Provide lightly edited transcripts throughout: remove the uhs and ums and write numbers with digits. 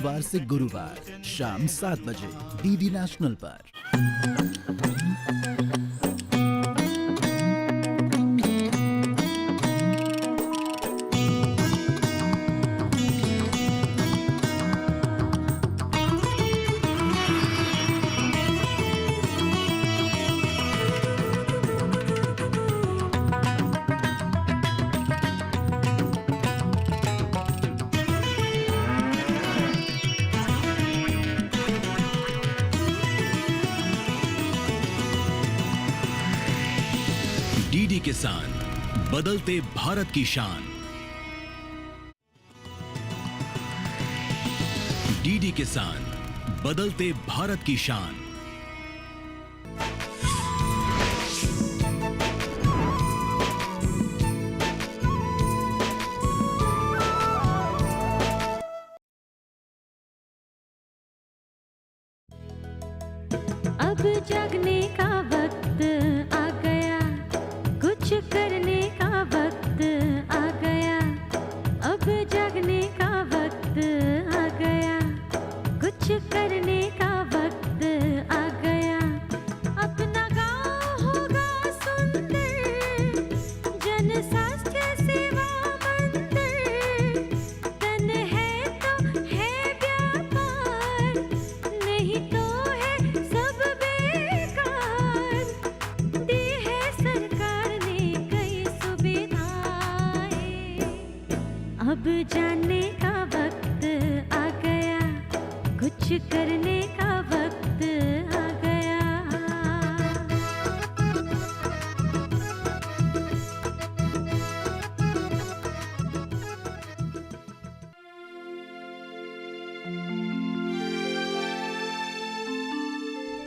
सोमवार से गुरुवार शाम 7 बजे डीडी नेशनल पर। डीडी किसान, बदलते भारत की शान। डीडी किसान, बदलते भारत की शान। अब जागने का वक्त आ गया, कुछ करने का वक्त आ गया। अब जागने का वक्त आ गया, कुछ करने का वक्त आ गया। अपना गाँव होगा सुंदर, जन स्वास्थ्य सेवा मंदिर। तन है तो है व्यापार, नहीं तो है सब बेकार। दी है सरकार ने कई सुविधाएं, अब जानने का वक्त आ गया, कुछ करने का वक्त आ गया।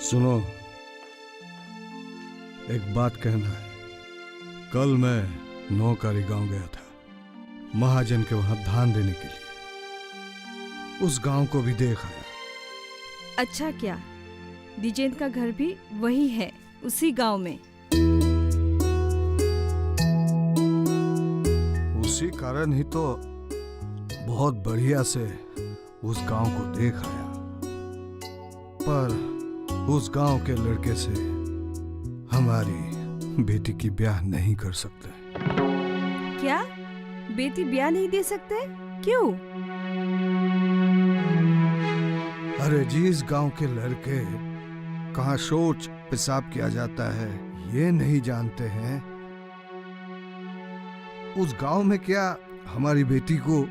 सुनो, एक बात कहना है। कल मैं नौकारी गांव गया था, महाजन के वहां धान देने के लिए। उस गांव को भी देख आया। अच्छा, क्या दिजेंद्र का घर भी वही है, उसी गांव में? उसी कारण ही तो बहुत बढ़िया से उस गांव को देख आया। पर उस गांव के लड़के से हमारी बेटी की ब्याह नहीं कर सकते। क्या बेटी ब्याह नहीं दे सकते? क्यों? अरे जी, इस गांव के लड़के कहाँ शौच पेशाब किया जाता है ये नहीं जानते हैं। उस गांव में क्या हमारी बेटी को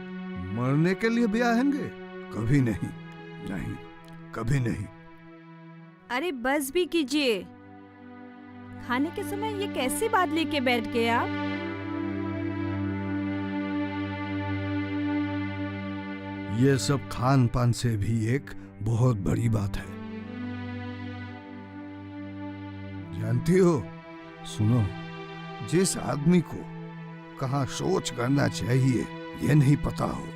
मरने के लिए ब्याहेंगे? कभी नहीं, नहीं, कभी नहीं। अरे बस भी कीजिए। खाने के समय ये कैसी बात लेके बैठ गए आप? ये सब खान पान से भी एक बहुत बड़ी बात है, जानती हो? सुनो, जिस आदमी को कहाँ शौच करना चाहिए ये नहीं पता हो,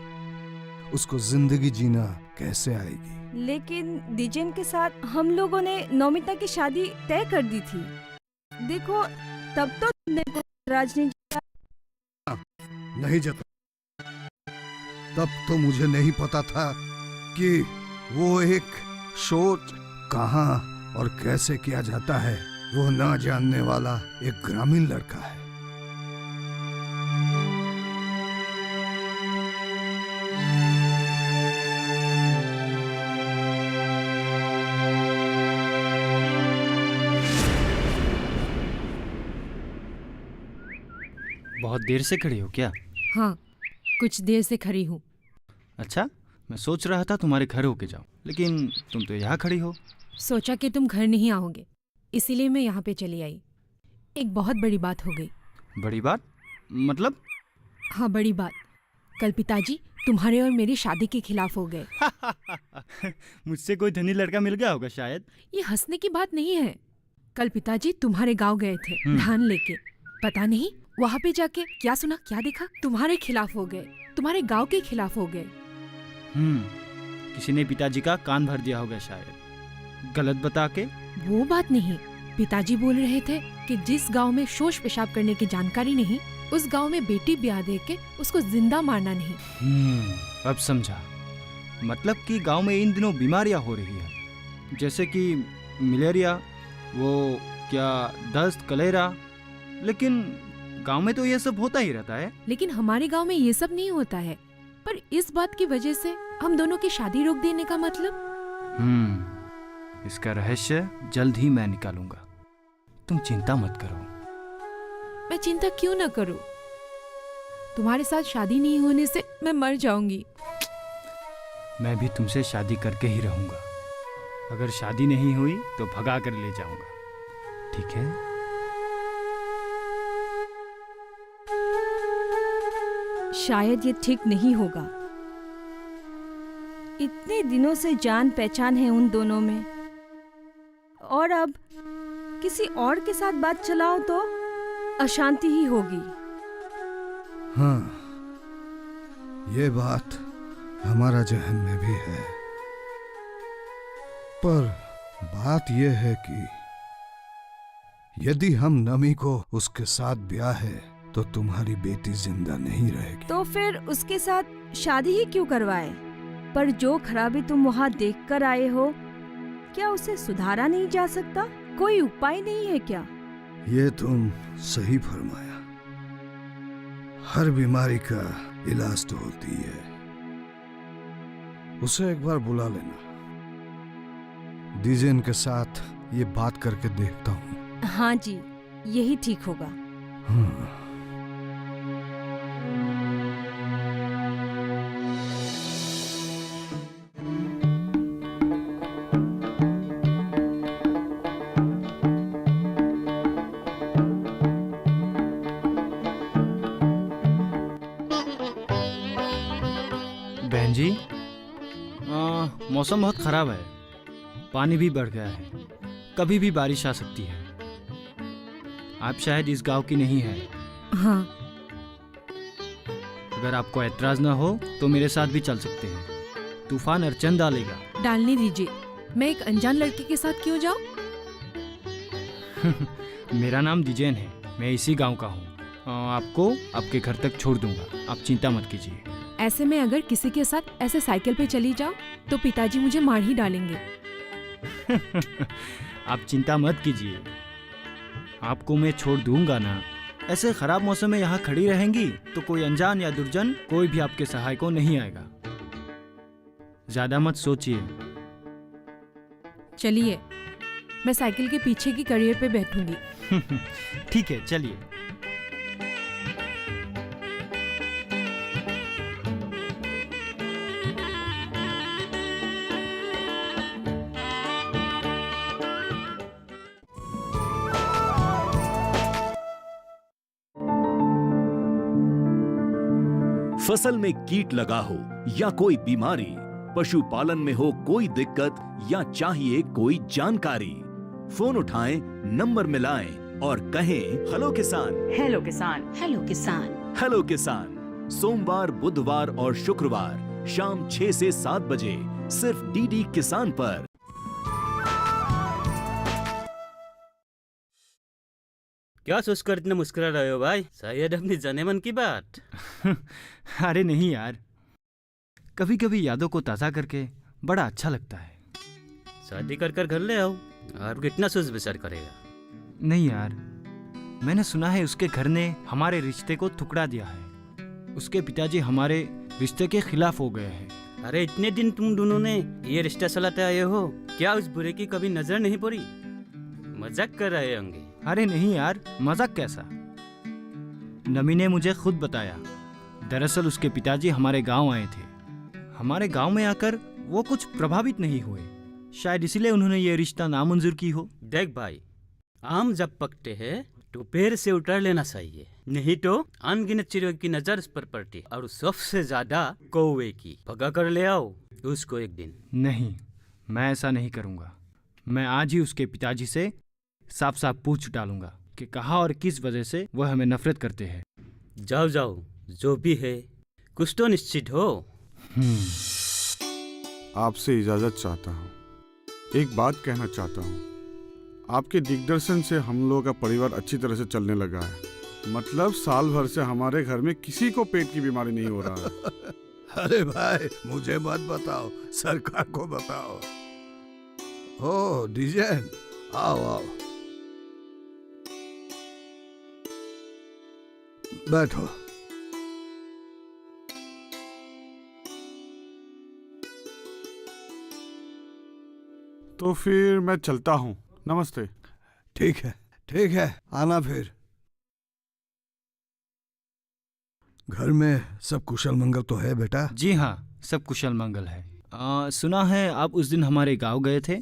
उसको जिंदगी जीना कैसे आएगी? लेकिन दिजेंद्र के साथ हम लोगों ने नौमिता की शादी तय कर दी थी। देखो, तब तो तुमने राजनीति नहीं जता। तब तो मुझे नहीं पता था कि वो एक शौच कहाँ और कैसे किया जाता है, वो ना जानने वाला एक ग्रामीण लड़का है। बहुत देर से खड़ी हो क्या? हाँ, कुछ देर से खड़ी हूँ। अच्छा, मैं सोच रहा था तुम्हारे घर होके जाऊं, लेकिन तुम तो यहाँ खड़ी हो। सोचा कि तुम घर नहीं आओगे, इसीलिए मैं यहाँ पे चली आई। एक बहुत बड़ी बात हो गई। बड़ी बात? मतलब? हाँ, बड़ी बात। कल पिताजी तुम्हारे और मेरी शादी के खिलाफ हो गए। मुझसे कोई धनी लड़का मिल गया होगा शायद। ये हंसने की बात नहीं है। कल पिताजी तुम्हारे गांव गए थे धान लेके। पता नहीं वहाँ पे जाके क्या सुना, क्या देखा, तुम्हारे खिलाफ हो गए, तुम्हारे गांव के खिलाफ हो गए। किसी ने पिताजी का कान भर दिया होगा शायद, गलत बता के। वो बात नहीं, पिताजी बोल रहे थे कि जिस गांव में शोष पेशाब करने की जानकारी नहीं, उस गांव में बेटी ब्याह दे के उसको जिंदा मारना नहीं। अब समझा। मतलब कि गांव में इन दिनों बीमारियां हो रही है, जैसे कि मलेरिया, वो क्या दस्त, कलेरा। लेकिन गांव में तो ये सब होता ही रहता है। लेकिन हमारे गांव में ये सब नहीं होता है। पर इस बात की वजह से हम दोनों की शादी रोक देने का मतलब? इसका रहस्य जल्द ही मैं निकालूंगा, तुम चिंता मत करो। मैं चिंता क्यों न करूं? तुम्हारे साथ शादी नहीं होने से मैं मर जाऊंगी। मैं भी तुमसे शादी करके ही रहूंगा। अगर शादी नहीं हुई तो भगा कर ले जाऊंगा, ठीक है? शायद ये ठीक नहीं होगा। इतने दिनों से जान पहचान है उन दोनों में, और अब किसी और के साथ बात चलाओ तो अशांति ही होगी। हाँ, ये बात हमारा जहन में भी है, पर बात यह है कि यदि हम नमी को उसके साथ ब्याह है तो तुम्हारी बेटी जिंदा नहीं रहेगी। तो फिर उसके साथ शादी ही क्यों करवाए? पर जो खराबी तुम वहाँ देखकर आए हो, क्या उसे सुधारा नहीं जा सकता? कोई उपाय नहीं है क्या? ये तुम सही फरमाया। हर बीमारी का इलाज तो होती है। उसे एक बार बुला लेना। डीजेन के साथ ये बात करके देखता हूँ। हाँ जी, यही ठीक होगा। हाँ। बहन जी, मौसम बहुत खराब है, पानी भी बढ़ गया है, कभी भी बारिश आ सकती है। आप शायद इस गांव की नहीं है। हाँ। अगर आपको ऐतराज ना हो तो मेरे साथ भी चल सकते हैं। तूफान अड़चन डालेगा। डालने दीजिए, मैं एक अनजान लड़के के साथ क्यों जाऊं? मेरा नाम दिजेन है, मैं इसी गांव का हूँ। आपको आपके घर तक छोड़ दूंगा, आप चिंता मत कीजिए। ऐसे में अगर किसी के साथ ऐसे साइकिल पे चली जाओ तो पिताजी मुझे मार ही डालेंगे। आप चिंता मत कीजिए, आपको मैं छोड़ दूंगा ना। ऐसे खराब मौसम में यहाँ खड़ी रहेंगी तो कोई अनजान या दुर्जन कोई भी आपके सहाय को नहीं आएगा। ज्यादा मत सोचिए। चलिए, मैं साइकिल के पीछे की कड़ियर पे बैठूंगी। ठीक है, चलिए। फसल में कीट लगा हो या कोई बीमारी, पशुपालन में हो कोई दिक्कत या चाहिए कोई जानकारी, फोन उठाएं, नंबर मिलाएं और कहें हेलो किसान। हेलो किसान। हेलो किसान। हेलो किसान सोमवार, बुधवार और शुक्रवार शाम 6 से 7 बजे सिर्फ डीडी किसान पर। क्या सोचकर इतना मुस्कुरा रहे हो भाई? शायद अपनी जाने मन की बात। अरे नहीं यार, कभी कभी यादों को ताज़ा करके बड़ा अच्छा लगता है। शादी कर घर ले आओ, और कितना सोच विचार करेगा? नहीं यार, मैंने सुना है उसके घर ने हमारे रिश्ते को टुकड़ा दिया है। उसके पिताजी हमारे रिश्ते के खिलाफ हो गए हैं। अरे इतने दिन तुम दोनों ने ये रिश्ता चलाते आए हो, क्या उस बुरे की कभी नजर नहीं पड़ी? मजाक कर रहे होंगे। अरे नहीं यार, मजाक कैसा। नमी ने मुझे खुद बताया, दरअसल उसके पिताजी हमारे गांव आए थे। हमारे गांव में आकर वो कुछ प्रभावित नहीं हुए, शायद इसलिए उन्होंने ये रिश्ता नामंजूर की हो। देख भाई, आम जब पकते हैं तो पेड़ से उतार लेना चाहिए, नहीं तो अनगिनत चिड़ियों की नजर उस पर पड़ती, और सबसे ज्यादा कौवे की। भगा कर ले आओ उसको एक दिन। नहीं, मैं ऐसा नहीं करूंगा। मैं आज ही उसके पिताजी से साफ साफ पूछ डालूंगा कि कहाँ और किस वजह से वह हमें नफरत करते हैं। जाओ जाओ, जो भी है कुछ तो निश्चित हो। आपसे इजाजत चाहता हूँ, एक बात कहना चाहता हूँ। आपके दिग्दर्शन से हम लोगों का परिवार अच्छी तरह से चलने लगा है। मतलब साल भर से हमारे घर में किसी को पेट की बीमारी नहीं हो रहा है। अरे भाई, मुझे मत बताओ, सरकार को बताओ। ओ डिजाइन, आओ आओ, बैठो। तो फिर मैं चलता हूँ, नमस्ते। ठीक है, आना फिर। घर में सब कुशल मंगल तो है बेटा? जी हाँ, सब कुशल मंगल है। सुना है आप उस दिन हमारे गांव गए थे?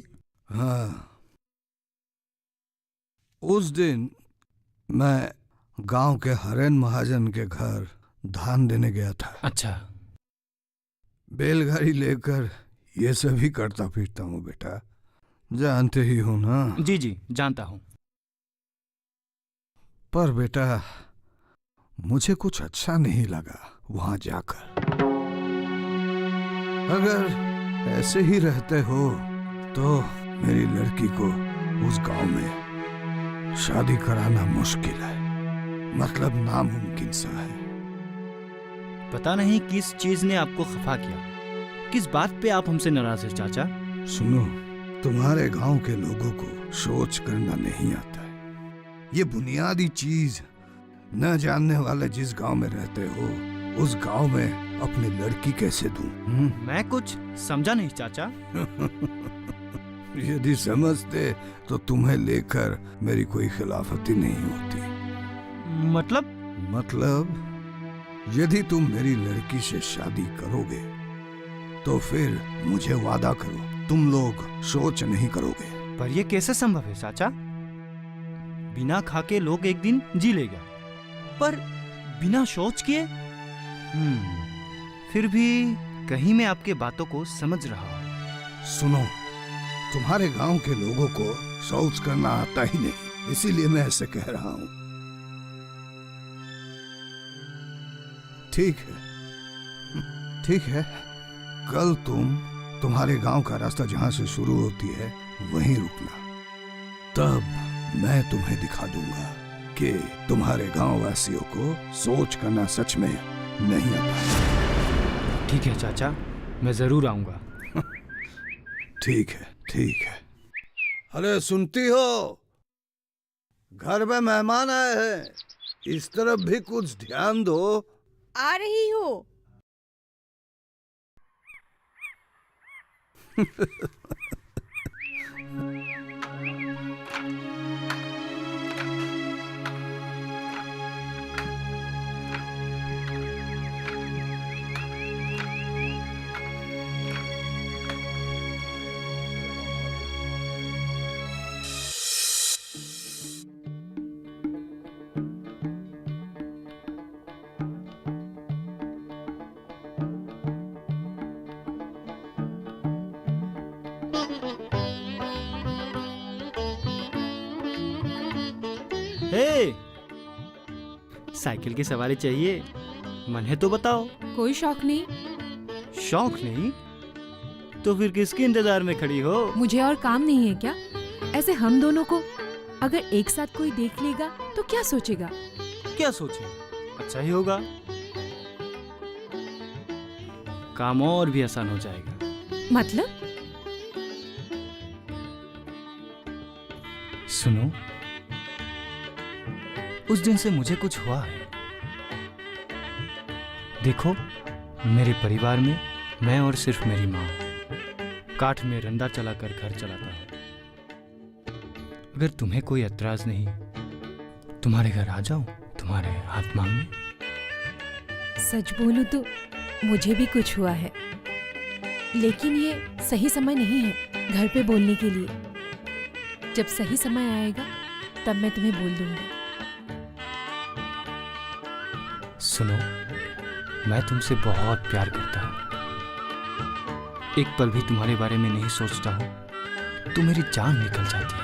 हाँ, उस दिन मैं गांव के हरेन महाजन के घर धान देने गया था। अच्छा। बैलगाड़ी लेकर ये सभी करता फिरता हूँ बेटा, जानते ही हो ना। जी जी, जानता हूँ। पर बेटा, मुझे कुछ अच्छा नहीं लगा वहां जाकर। अगर ऐसे ही रहते हो तो मेरी लड़की को उस गांव में शादी कराना मुश्किल है, मतलब नामुमकिन सा है। पता नहीं किस चीज ने आपको खफा किया, किस बात पे आप हमसे नाराज हैं चाचा? सुनो, तुम्हारे गांव के लोगों को सोच करना नहीं आता है। ये बुनियादी चीज न जानने वाले जिस गांव में रहते हो, उस गांव में अपनी लड़की कैसे दूं? मैं कुछ समझा नहीं चाचा। यदि समझते तो तुम्हें लेकर मेरी कोई खिलाफती नहीं होती। मतलब यदि तुम मेरी लड़की से शादी करोगे तो फिर मुझे वादा करो, तुम लोग शौच नहीं करोगे। पर यह कैसे संभव है चाचा? बिना खाके लोग एक दिन जी लेगा, पर बिना शौच किए? फिर भी कहीं मैं आपके बातों को समझ रहा हूँ। सुनो, तुम्हारे गांव के लोगों को शौच करना आता ही नहीं, इसीलिए मैं ऐसे कह रहा हूँ। ठीक है, कल तुम्हारे गांव का रास्ता जहां से शुरू होती है वहीं रुकना, तब मैं तुम्हें दिखा दूंगा कि तुम्हारे गांव वासियों को सोच करना सच में नहीं आता। ठीक है चाचा, मैं जरूर आऊंगा। ठीक है। अरे सुनती हो, घर में मेहमान आए हैं, इस तरफ भी कुछ ध्यान दो। आ रही हो। हे, साइकिल की सवारी चाहिए? मन है तो बताओ। कोई शौक नहीं। शौक नहीं? तो फिर किसके इंतजार में खड़ी हो? मुझे और काम नहीं है क्या? ऐसे हम दोनों को अगर एक साथ कोई देख लेगा तो क्या सोचेगा? क्या सोचे? अच्छा ही होगा, काम और भी आसान हो जाएगा। मतलब? सुनो, उस दिन से मुझे कुछ हुआ है। देखो, मेरे परिवार में मैं और सिर्फ मेरी माँ काठ में रंदा चलाकर घर चलाता हूँ। अगर तुम्हें कोई एतराज नहीं, तुम्हारे घर आ जाऊं तुम्हारे हाथ मांगने? सच बोलूं तो मुझे भी कुछ हुआ है, लेकिन ये सही समय नहीं है घर पे बोलने के लिए। जब सही समय आएगा तब मैं तुम्हें बोल दूंगी। सुनो, मैं तुमसे बहुत प्यार करता हूँ। एक पल भी तुम्हारे बारे में नहीं सोचता हूँ तो मेरी जान निकल जाती है।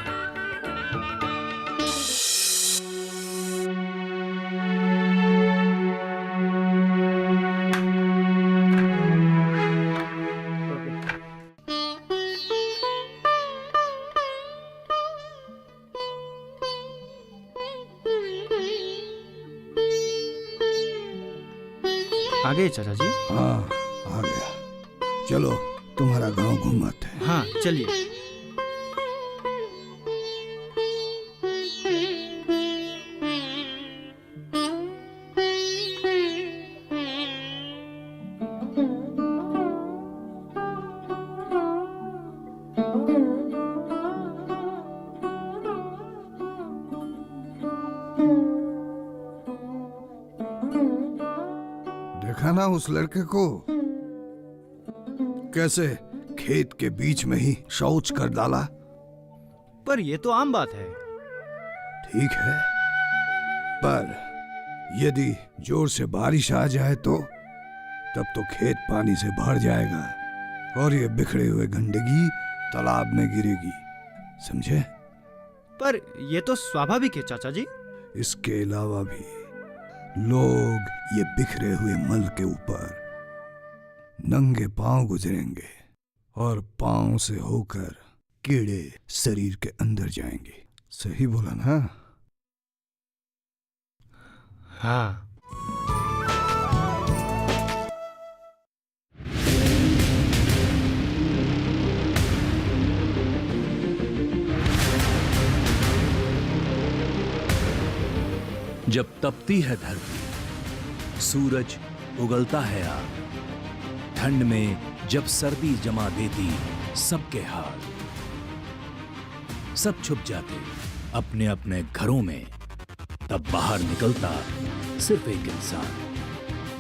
आ गए चाचा जी? हाँ, आ गया। चलो तुम्हारा गांव घुमाते हैं। हाँ चलिए। देखा ना उस लड़के को, कैसे खेत के बीच में ही शौच कर डाला। पर ये तो आम बात है। ठीक है, पर यदि जोर से बारिश आ जाए तो तब तो खेत पानी से भर जाएगा और ये बिखरे हुए गंदगी तालाब में गिरेगी, समझे? पर ये तो स्वाभाविक है चाचा जी। इसके अलावा भी लोग ये बिखरे हुए मल के ऊपर नंगे पांव गुजरेंगे और पांव से होकर कीड़े शरीर के अंदर जाएंगे। सही बोला ना? हाँ। जब तपती है धरती, सूरज उगलता है आग, ठंड में जब सर्दी जमा देती सबके हाल, सब छुप जाते अपने अपने घरों में, तब बाहर निकलता सिर्फ एक इंसान,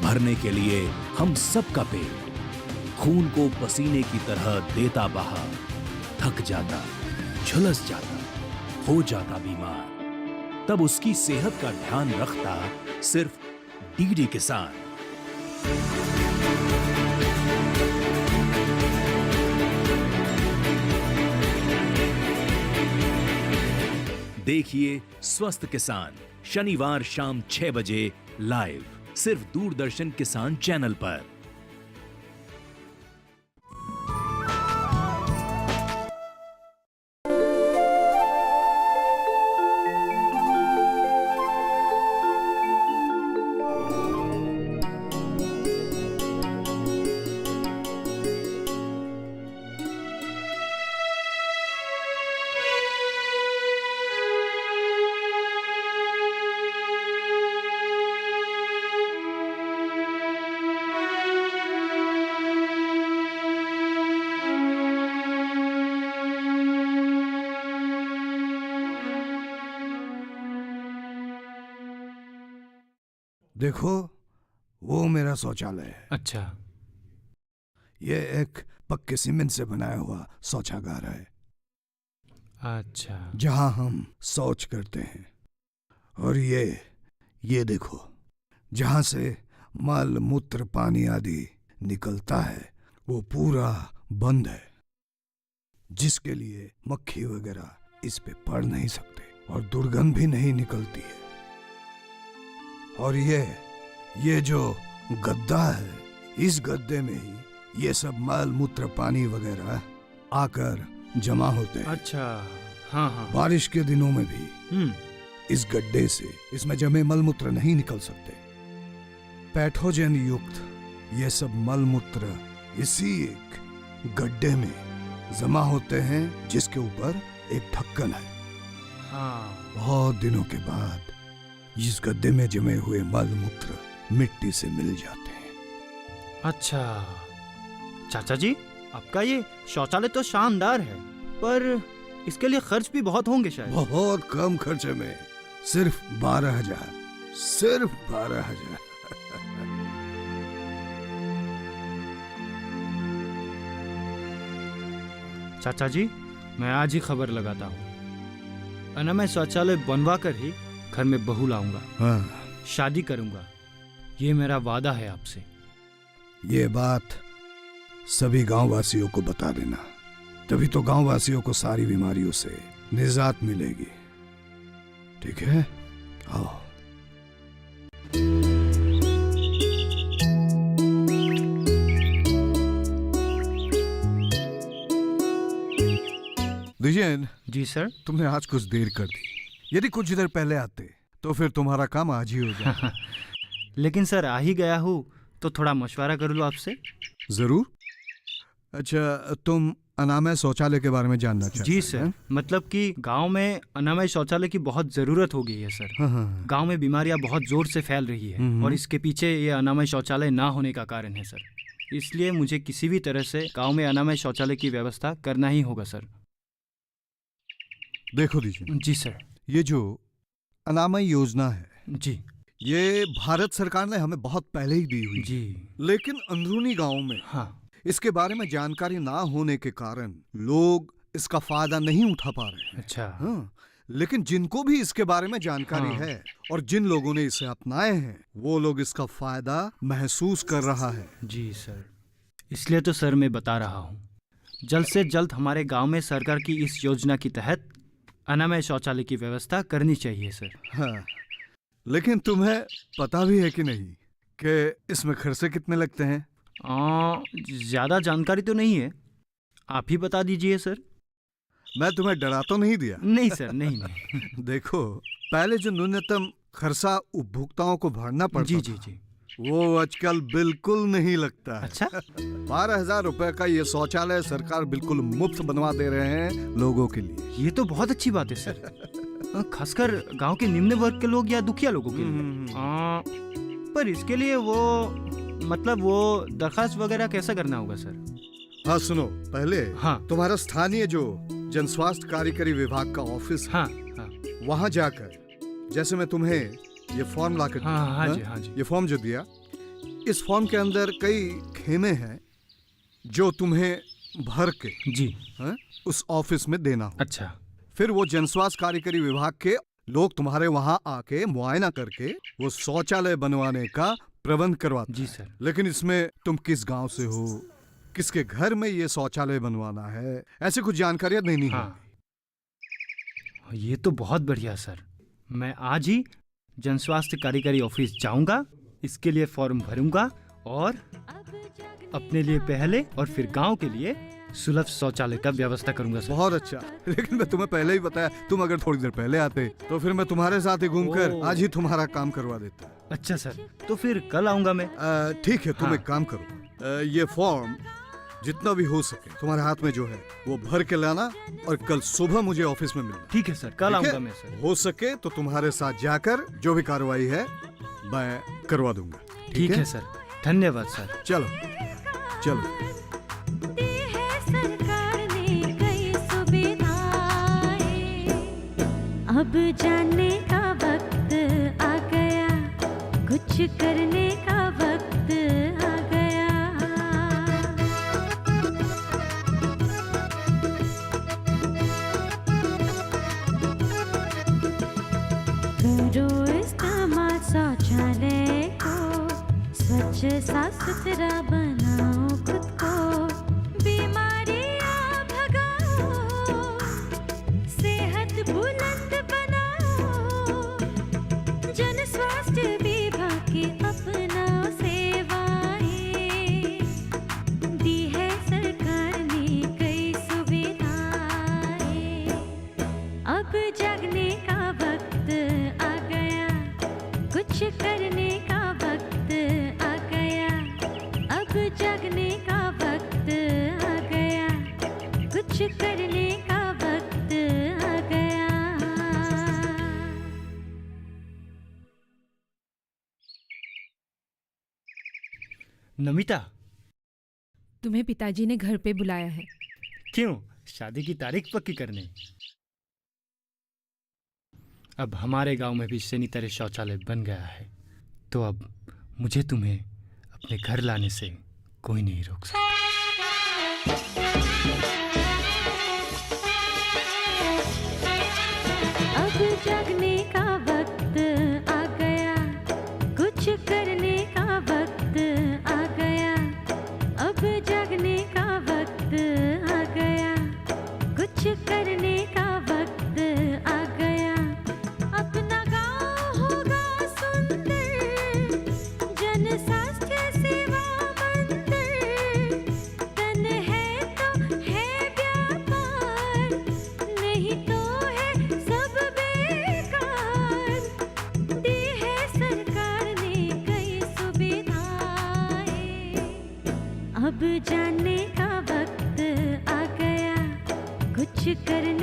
भरने के लिए हम सबका पेट, खून को पसीने की तरह देता बहा, थक जाता, झुलस जाता, हो जाता बीमार, तब उसकी सेहत का ध्यान रखता सिर्फ डीडी किसान। देखिए स्वस्थ किसान शनिवार शाम 6 बजे लाइव, सिर्फ दूरदर्शन किसान चैनल पर। देखो, वो मेरा शौचालय है। अच्छा। ये एक पक्के सीमेंट से बनाया हुआ शौचागार है। अच्छा। जहां हम शौच करते हैं। और ये देखो, जहां से मल मूत्र पानी आदि निकलता है वो पूरा बंद है, जिसके लिए मक्खी वगैरह इस पे पड़ नहीं सकते और दुर्गंध भी नहीं निकलती है। और ये जो गद्दा है, इस गद्दे में ही ये सब मल मूत्र पानी वगैरह आकर जमा होते हैं। अच्छा। हाँ हाँ। बारिश के दिनों में भी इस गड्ढे से इसमें जमे मल मूत्र नहीं निकल सकते। पैथोजन युक्त ये सब मल मूत्र इसी एक गड्ढे में जमा होते हैं, जिसके ऊपर एक ढक्कन है। हाँ। बहुत दिनों के बाद इस गड्ढे में जमे हुए मल मूत्र मिट्टी से मिल जाते हैं। अच्छा चाचा जी, आपका ये शौचालय तो शानदार है, पर इसके लिए खर्च भी बहुत होंगे शायद। बहुत कम खर्चे में, सिर्फ 12,000, सिर्फ 12,000। चाचा जी, मैं आज ही खबर लगाता हूँ, और मैं शौचालय बनवा कर ही घर में बहू लाऊंगा। हाँ। शादी करूंगा, ये मेरा वादा है आपसे। ये बात सभी गांववासियों को बता देना, तभी तो गांववासियों को सारी बीमारियों से निजात मिलेगी। ठीक है? आओ। दिजेन। जी सर। तुमने आज कुछ देर कर दी। यदि कुछ देर पहले आते तो फिर तुम्हारा काम आज ही हो जाए। लेकिन सर, आ ही गया हूँ तो थोड़ा मशवरा कर लूँ आपसे। जरूर। अच्छा, तुम अनामय शौचालय के बारे में जानना चाहते जी हैं? सर, मतलब कि गांव में अनामय शौचालय की बहुत ज़रूरत हो गई है सर। हाँ हाँ। गांव में बीमारियां बहुत ज़ोर से फैल रही है और इसके पीछे ये अनामय शौचालय ना होने का कारण है सर। इसलिए मुझे किसी भी तरह से गांव में अनामय शौचालय की व्यवस्था करना ही होगा सर। देखो दीजिए, जी सर। ये जो अनामय योजना है, जी ये भारत सरकार ने हमें बहुत पहले ही दी हुई है। जी। लेकिन अंदरूनी गांव में हाँ इसके बारे में जानकारी ना होने के कारण लोग इसका फायदा नहीं उठा पा रहे हैं। अच्छा। हाँ, लेकिन जिनको भी इसके बारे में जानकारी हाँ। है और जिन लोगों ने इसे अपनाए हैं, वो लोग इसका फायदा महसूस कर रहा है। जी सर, इसलिए तो सर मैं बता रहा हूँ, जल्द से जल्द हमारे गांव में सरकार की इस योजना के तहत अनामय शौचालय की व्यवस्था करनी चाहिए सर। हाँ, लेकिन तुम्हें पता भी है कि नहीं कि इसमें खर्चे कितने लगते हैं? ज़्यादा जानकारी तो नहीं है, आप ही बता दीजिए सर। मैं तुम्हें डरा तो नहीं दिया? नहीं सर, नहीं। देखो, पहले जो न्यूनतम खर्चा उपभोक्ताओं को भरना पड़ता जी जी जी, वो आजकल बिल्कुल नहीं लगता है। अच्छा। 12,000 रुपए का ये शौचालय सरकार बिल्कुल मुफ्त बनवा दे रहे हैं लोगों के लिए। ये तो बहुत अच्छी बात है सर, खासकर गांव के निम्न वर्ग के लोग या दुखिया लोगों के लिए। पर इसके लिए वो दरखास्त वगैरह कैसा करना होगा सर? हाँ सुनो, पहले हाँ तुम्हारा स्थानीय जो जन स्वास्थ्य कार्यकारी विभाग का ऑफिस है, हाँ हाँ वहाँ जाकर, जैसे मैं तुम्हें ये फॉर्म ला कर हाँ जी, ये फॉर्म जो दिया, इस फॉर्म के अंदर कई खेमे हैं जो तुम्हें भर के जी उस ऑफिस में देना हो। अच्छा। फिर वो जन स्वास्थ्य कार्यकारी विभाग के लोग तुम्हारे वहाँ आके मुआयना करके वो शौचालय बनवाने का प्रबंध करवाते जी हैं। सर। लेकिन इसमें तुम किस गांव से हो, किसके घर में ये शौचालय बनवाना है, ऐसी कुछ जानकारियां देनी है। ये तो बहुत बढ़िया सर, मैं आज ही जन स्वास्थ्य कार्यकारी ऑफिस जाऊंगा, इसके लिए फॉर्म भरूंगा और अपने लिए पहले और फिर गांव के लिए सुलभ शौचालय का व्यवस्था करूंगा सर। बहुत अच्छा, लेकिन मैं तुम्हें पहले ही बताया, तुम अगर थोड़ी देर पहले आते तो फिर मैं तुम्हारे साथ ही घूमकर आज ही तुम्हारा काम करवा देता। अच्छा सर, तो फिर कल आऊंगा मैं। ठीक है, तुम एक काम करो, ये फॉर्म जितना भी हो सके तुम्हारे हाथ में जो है वो भर के लाना और कल सुबह मुझे ऑफिस में मिलना। ठीक है सर, कल आऊंगा मैं सर। हो सके तो तुम्हारे साथ जाकर जो भी कार्रवाई है मैं करवा दूंगा। ठीक है सर, धन्यवाद सर। चलो चलो। अब जानने का वक्त आ गया, कुछ करने का वक्त आ गया। करो इस्तेमाल शौचालय को, स्वच्छ साफ सुथरा बनाओ खुद को, बीमारियां भगाओ, सेहत बुलंद बनाओ, जन स्वास्थ्य विभाग की अपनाओ सेवाएं, दी है सरकार ने कई सुविधाएं। अब जागने का वक्त आ गया, कुछ करने का वक्त आ गया। अब जागने का वक्त आ गया, कुछ करने का वक्त आ गया। नमिता, तुम्हें पिताजी ने घर पे बुलाया है। क्यों? शादी की तारीख पक्की करने? अब हमारे गांव में भी सैनिटरी शौचालय बन गया है, तो अब मुझे तुम्हें अपने घर लाने से कोई नहीं रोक सकता। अब जागने का वक्त आ गया, कुछ करने का वक्त आ गया। अब जागने का वक्त आ गया, कुछ करने का वक्त आ गया। अपना गाँव होगा सुंदर, जन स्वास्थ्य सेवा मंदिर, तन है तो कुछ करने